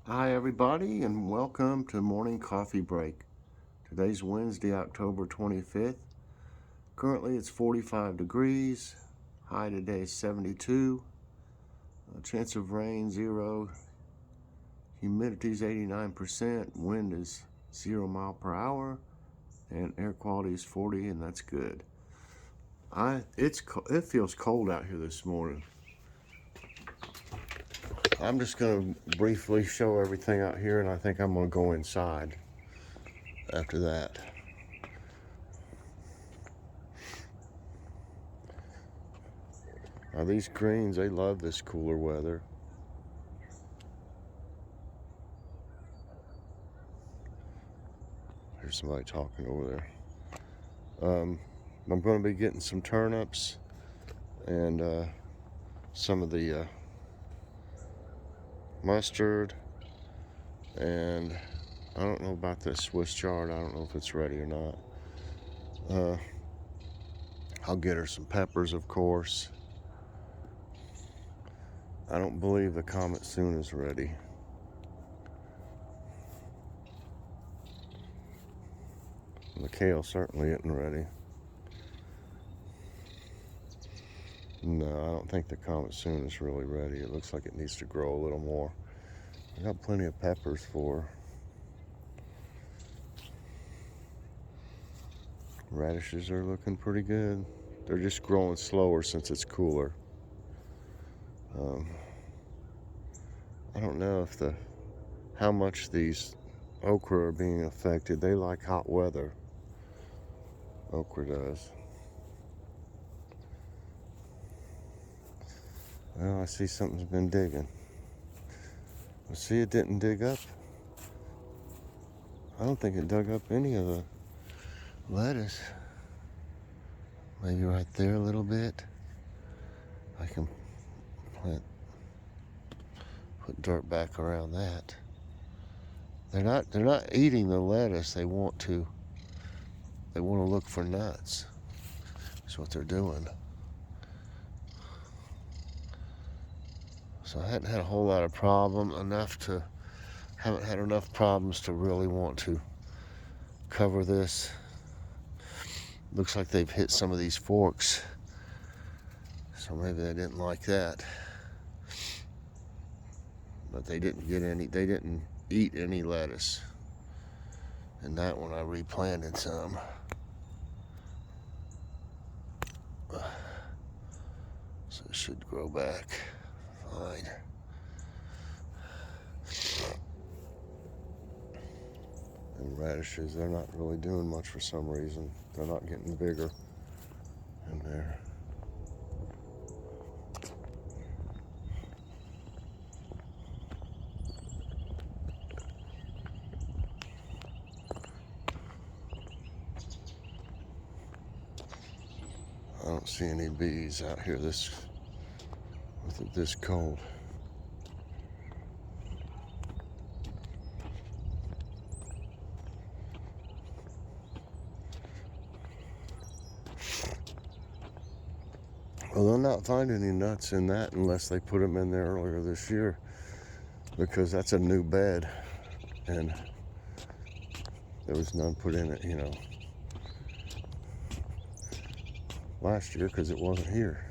Hi, everybody, and welcome to Morning Coffee Break. Today's Wednesday, October 25th. Currently, it's 45 degrees. High today is 72. Chance of rain, 0. Humidity is 89%. Wind is 0 mile per hour. And air quality is 40, and that's good. It feels cold out here this morning. I'm just going to briefly show everything out here, and I think I'm going to go inside after that. Now these greens, they love this cooler weather. There's somebody talking over there. I'm going to be getting some turnips and some of the mustard, and I don't know about this Swiss chard. I don't know if it's ready or not. I'll get her some peppers, of course. I don't believe the Comet Soon is ready. The kale certainly isn't ready. No, I don't think the Comet Soon is really ready. It looks like it needs to grow a little more. I got plenty of peppers for her. Radishes are looking pretty good. They're just growing slower since it's cooler. I don't know if how much these okra are being affected. They like hot weather. Okra does. Well, I see something's been digging. I see it didn't dig up. I don't think it dug up any of the lettuce. Maybe right there a little bit. I can put dirt back around that. They're not eating the lettuce. They want to look for nuts. That's what they're doing. So I hadn't had a whole lot of haven't had enough problems to really want to cover this. Looks like they've hit some of these forks. So maybe they didn't like that. But they didn't eat any lettuce. And that one I replanted some. So it should grow back fine. And radishes, they're not really doing much for some reason. They're not getting bigger in there. I don't see any bees out here with it this cold. Well, they'll not find any nuts in that unless they put them in there earlier this year, because that's a new bed and there was none put in it, last year because it wasn't here.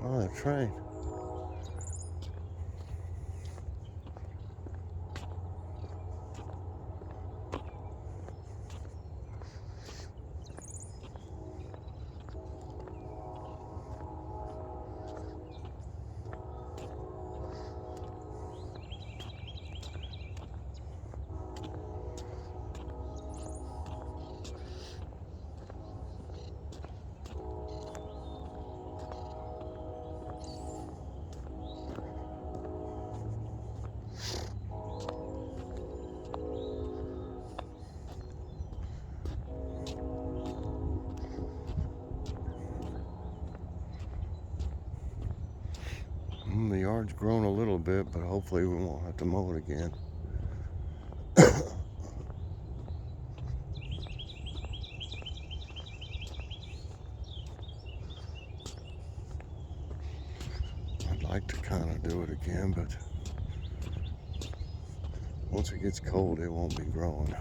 Oh, that train. The yard's grown a little bit, but hopefully we won't have to mow it again. I'd like to kind of do it again, but once it gets cold, it won't be growing.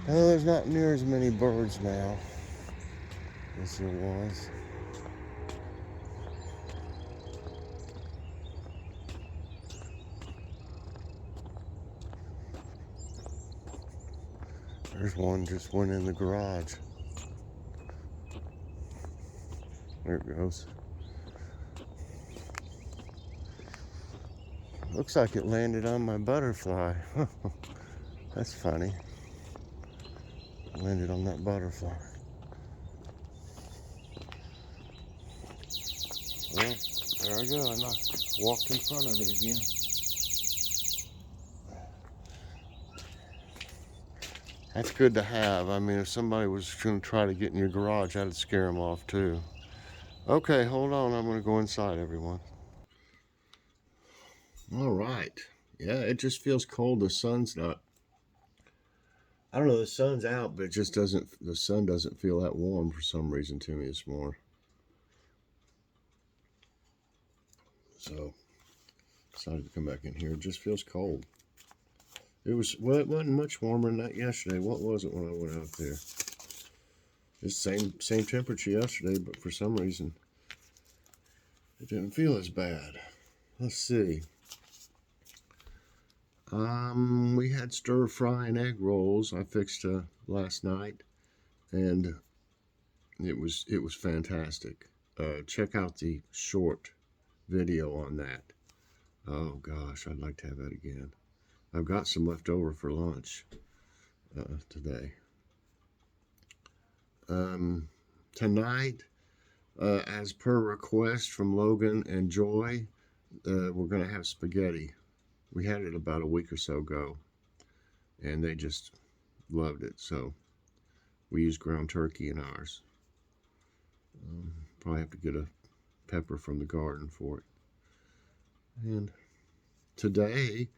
Well, there's not near as many birds now as there was. There's one just went in the garage. There it goes. Looks like it landed on my butterfly. That's funny. Landed on that butterfly. Well, there I go. I walked in front of it again. That's good to have. I mean, if somebody was going to try to get in your garage, that'd scare them off too. Okay, hold on. I'm going to go inside, everyone. All right. Yeah, it just feels cold. The sun's not. I don't know, the sun's out, but it just doesn't, the sun doesn't feel that warm for some reason to me this morning. So, decided to come back in here. It just feels cold. It wasn't much warmer than that yesterday. What was it when I went out there? It's same temperature yesterday, but for some reason, it didn't feel as bad. Let's see. We had stir fry and egg rolls. I fixed last night, and it was fantastic. Check out the short video on that. Oh gosh, I'd like to have that again. I've got some left over for lunch today. Tonight, as per request from Logan and Joy, we're going to have spaghetti. We had it about a week or so ago, and they just loved it. So we use ground turkey in ours. Probably have to get a pepper from the garden for it. And today,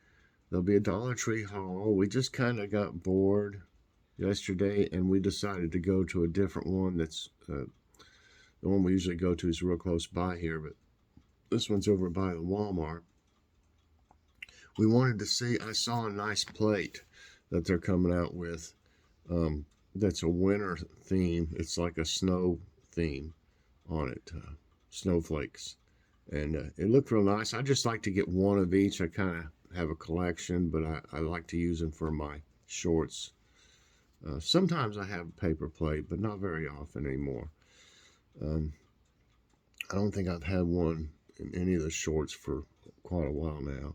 there'll be a Dollar Tree haul. We just kind of got bored yesterday, and we decided to go to a different one. That's the one we usually go to is real close by here, but this one's over by the Walmart. We wanted to see, I saw a nice plate that they're coming out with that's a winter theme. It's like a snow theme on it, snowflakes. And it looked real nice. I just like to get one of each. I kind of have a collection, but I like to use them for my shorts. Sometimes I have a paper plate, but not very often anymore. I don't think I've had one in any of the shorts for quite a while now.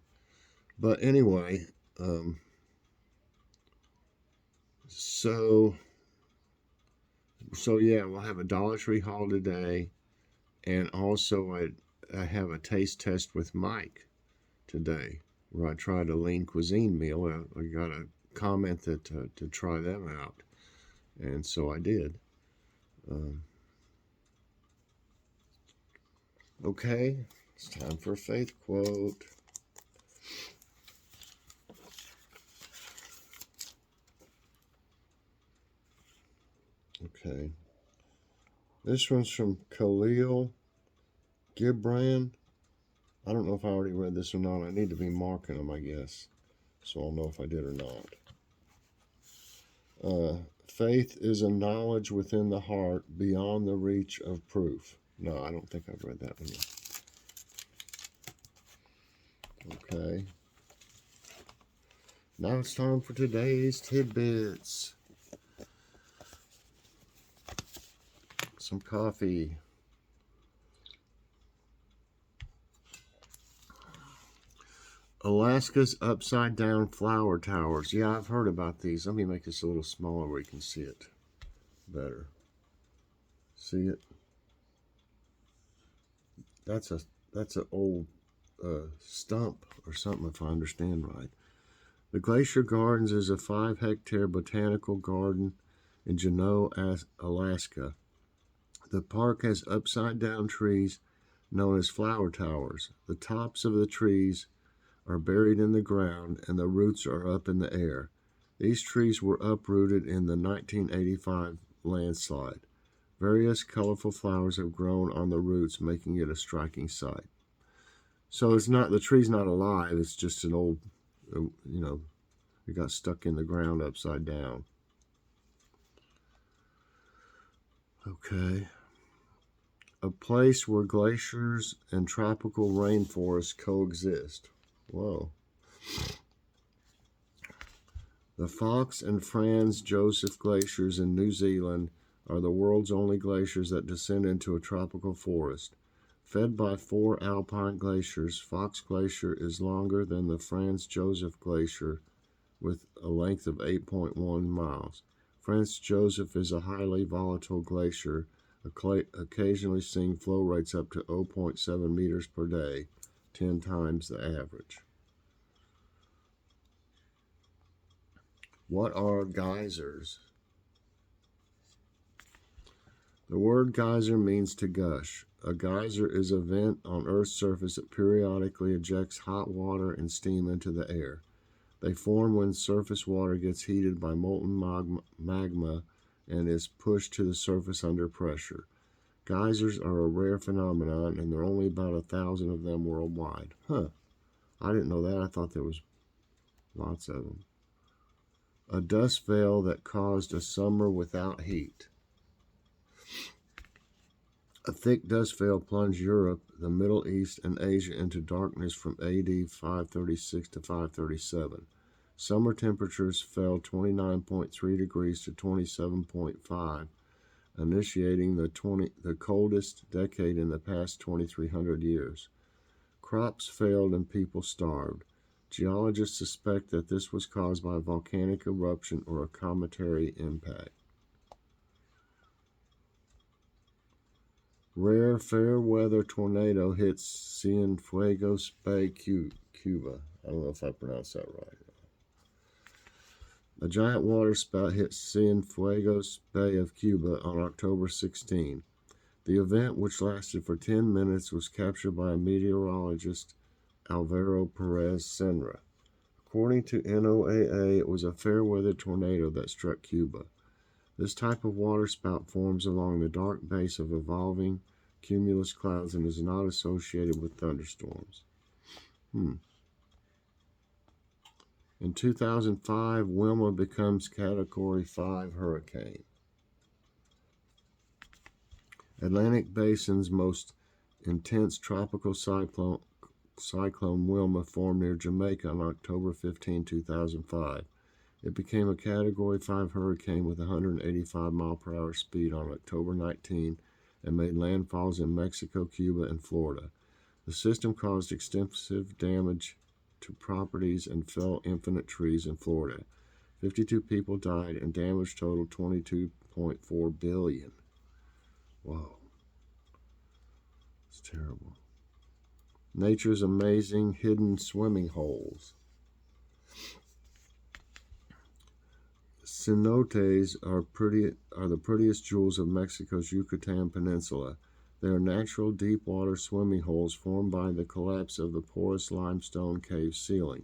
But anyway, so yeah, we'll have a Dollar Tree haul today, and also I have a taste test with Mike today, where I tried a lean cuisine meal. I got a comment that to try them out, and so I did. Okay, it's time for a faith quote. Okay, this one's from Khalil Gibran. I don't know if I already read this or not. I need to be marking them, I guess, so I'll know if I did or not. Faith is a knowledge within the heart beyond the reach of proof. No, I don't think I've read that one yet. Okay. Now it's time for today's tidbits. Some coffee. Alaska's upside down flower towers. Yeah, I've heard about these. Let me make this a little smaller where you can see it better. See it? That's an old stump or something, if I understand right. The Glacier Gardens is a 5-hectare botanical garden in Juneau, Alaska. The park has upside-down trees known as flower towers. The tops of the trees are buried in the ground and the roots are up in the air. These trees were uprooted in the 1985 landslide. Various colorful flowers have grown on the roots, making it a striking sight. So the tree's not alive, it's just an old, it got stuck in the ground upside down. Okay. A place where glaciers and tropical rainforests coexist. Whoa. The Fox and Franz Joseph glaciers in New Zealand are the world's only glaciers that descend into a tropical forest. Fed by 4 alpine glaciers, Fox Glacier is longer than the Franz Joseph Glacier with a length of 8.1 miles. Franz Joseph is a highly volatile glacier, occasionally seeing flow rates up to 0.7 meters per day, 10 times the average. What are geysers? The word geyser means to gush. A geyser is a vent on Earth's surface that periodically ejects hot water and steam into the air. They form when surface water gets heated by molten magma and is pushed to the surface under pressure. Geysers are a rare phenomenon, and there are only about 1,000 of them worldwide. I didn't know that. I thought there was lots of them. A dust veil that caused a summer without heat. A thick dust veil plunged Europe, the Middle East, and Asia into darkness from AD 536 to 537. Summer temperatures fell 29.3 degrees to 27.5, initiating the coldest decade in the past 2,300 years. Crops failed and people starved. Geologists suspect that this was caused by a volcanic eruption or a cometary impact. Rare fair-weather tornado hits Cienfuegos Bay, Cuba. I don't know if I pronounced that right. A giant water spout hit Cienfuegos Bay of Cuba on October 16. The event, which lasted for 10 minutes, was captured by meteorologist Alvaro Perez Senra. According to NOAA, it was a fair-weather tornado that struck Cuba. This type of water spout forms along the dark base of evolving cumulus clouds and is not associated with thunderstorms. In 2005, Wilma becomes Category 5 hurricane. Atlantic Basin's most intense tropical cyclone Wilma formed near Jamaica on October 15, 2005. It became a Category 5 hurricane with 185 mile-per-hour speed on October 19 and made landfalls in Mexico, Cuba, and Florida. The system caused extensive damage to properties and felled infinite trees in Florida. 52 people died and damage totaled $22.4 billion. Whoa. It's terrible. Nature's amazing hidden swimming holes. Cenotes are the prettiest jewels of Mexico's Yucatan Peninsula. They are natural deep-water swimming holes formed by the collapse of the porous limestone cave ceiling.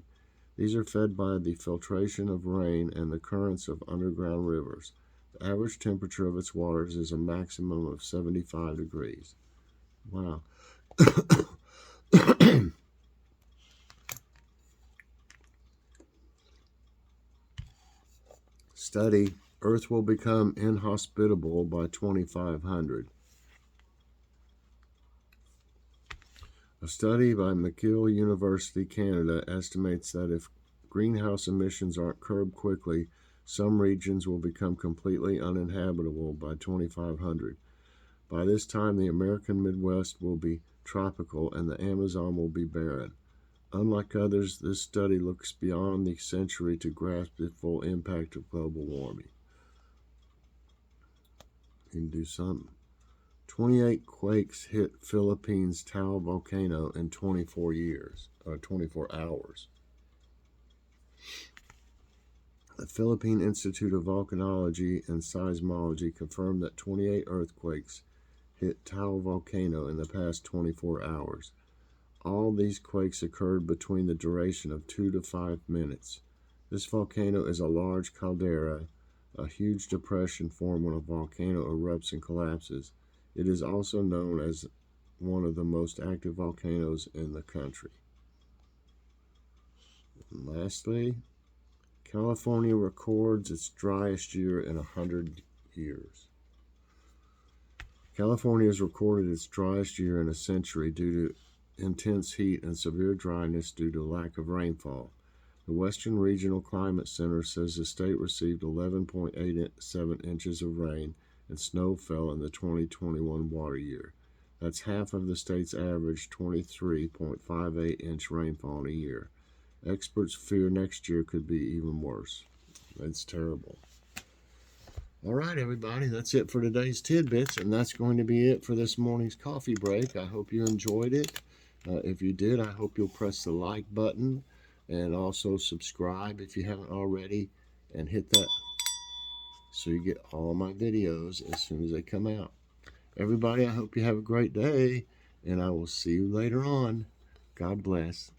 These are fed by the filtration of rain and the currents of underground rivers. The average temperature of its waters is a maximum of 75 degrees. Wow. Study, Earth will become inhospitable by 2500. A study by McGill University, Canada, estimates that if greenhouse emissions aren't curbed quickly, some regions will become completely uninhabitable by 2500. By this time, the American Midwest will be tropical and the Amazon will be barren. Unlike others, this study looks beyond the century to grasp the full impact of global warming. You can do something. 28 quakes hit Philippines' Taal volcano in 24 hours. The Philippine Institute of Volcanology and Seismology confirmed that 28 earthquakes hit Taal volcano in the past 24 hours. All these quakes occurred between the duration of 2 to 5 minutes. This volcano is a large caldera, a huge depression formed when a volcano erupts and collapses. It is also known as one of the most active volcanoes in the country. And lastly, California records its driest year in 100 years. California has recorded its driest year in a century due to intense heat and severe dryness due to lack of rainfall. The Western Regional Climate Center says the state received 11.87 inches of rain and snow fell in the 2021 water year. That's half of the state's average 23.58-inch rainfall in a year. Experts fear next year could be even worse. That's terrible. All right, everybody, that's it for today's Tidbits, and that's going to be it for this morning's coffee break. I hope you enjoyed it. If you did, I hope you'll press the like button and also subscribe if you haven't already, and hit that so you get all my videos as soon as they come out. Everybody, I hope you have a great day, and I will see you later on. God bless.